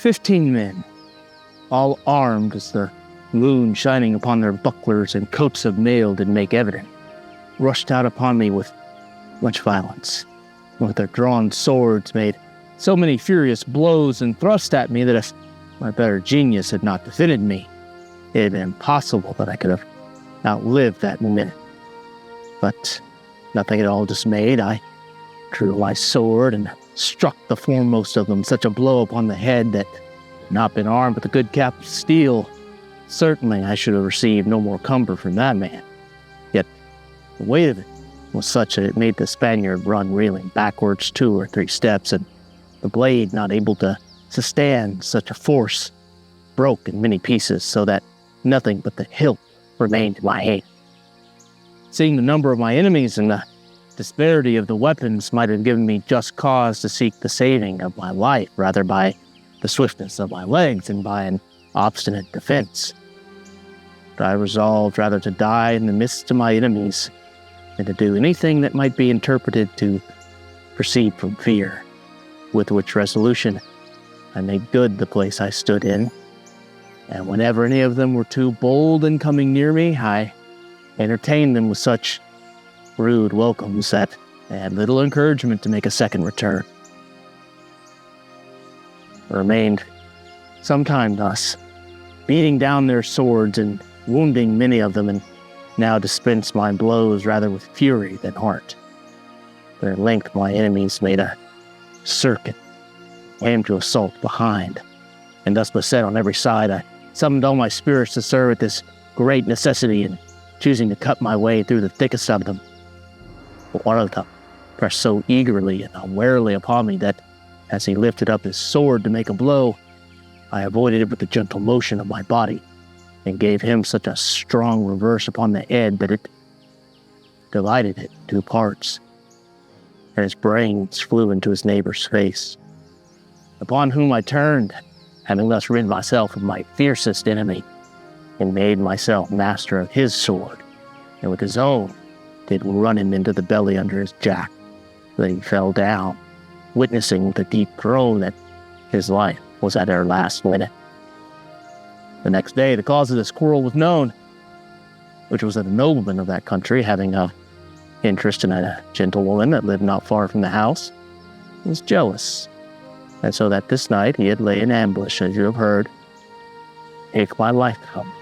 15 men, all armed as the moon shining upon their bucklers and coats of mail did make evident, rushed out upon me with much violence. With their drawn swords made so many furious blows and thrust at me that if my better genius had not defended me, it had been impossible that I could have outlived that minute. But nothing at all dismayed, I drew my sword and struck the foremost of them such a blow upon the head that, had not been armed with a good cap of steel, certainly I should have received no more comfort from that man. Yet the weight of it was such that it made the Spaniard run reeling backwards 2 or 3 steps, and the blade, not able to sustain such a force, broke in many pieces, so that nothing but the hilt remained in my hand. Seeing the number of my enemies and the disparity of the weapons might have given me just cause to seek the saving of my life, rather by the swiftness of my legs and by an obstinate defense. But I resolved rather to die in the midst of my enemies than to do anything that might be interpreted to proceed from fear, with which resolution I made good the place I stood in, and whenever any of them were too bold in coming near me, I entertained them with such rude welcomes that they had little encouragement to make a second return. I remained some time thus, beating down their swords and wounding many of them, and now dispensed my blows rather with fury than heart. But at length my enemies made a circuit, aimed to assault behind, and thus beset on every side, I summoned all my spirits to serve at this great necessity, and choosing to cut my way through the thickest of them. But one of them pressed so eagerly and unwarily upon me that, as he lifted up his sword to make a blow, I avoided it with a gentle motion of my body, and gave him such a strong reverse upon the head that it divided it in 2 parts, and his brains flew into his neighbor's face, upon whom I turned, having thus rid myself of my fiercest enemy, and made myself master of his sword, and with his own did run him into the belly under his jack, so that he fell down, witnessing with a deep groan that his life was at her last minute. The next day the cause of this quarrel was known, which was that a nobleman of that country, having an interest in a gentlewoman that lived not far from the house, was jealous, and so that this night he had laid in ambush, as you have heard, to take my life from him.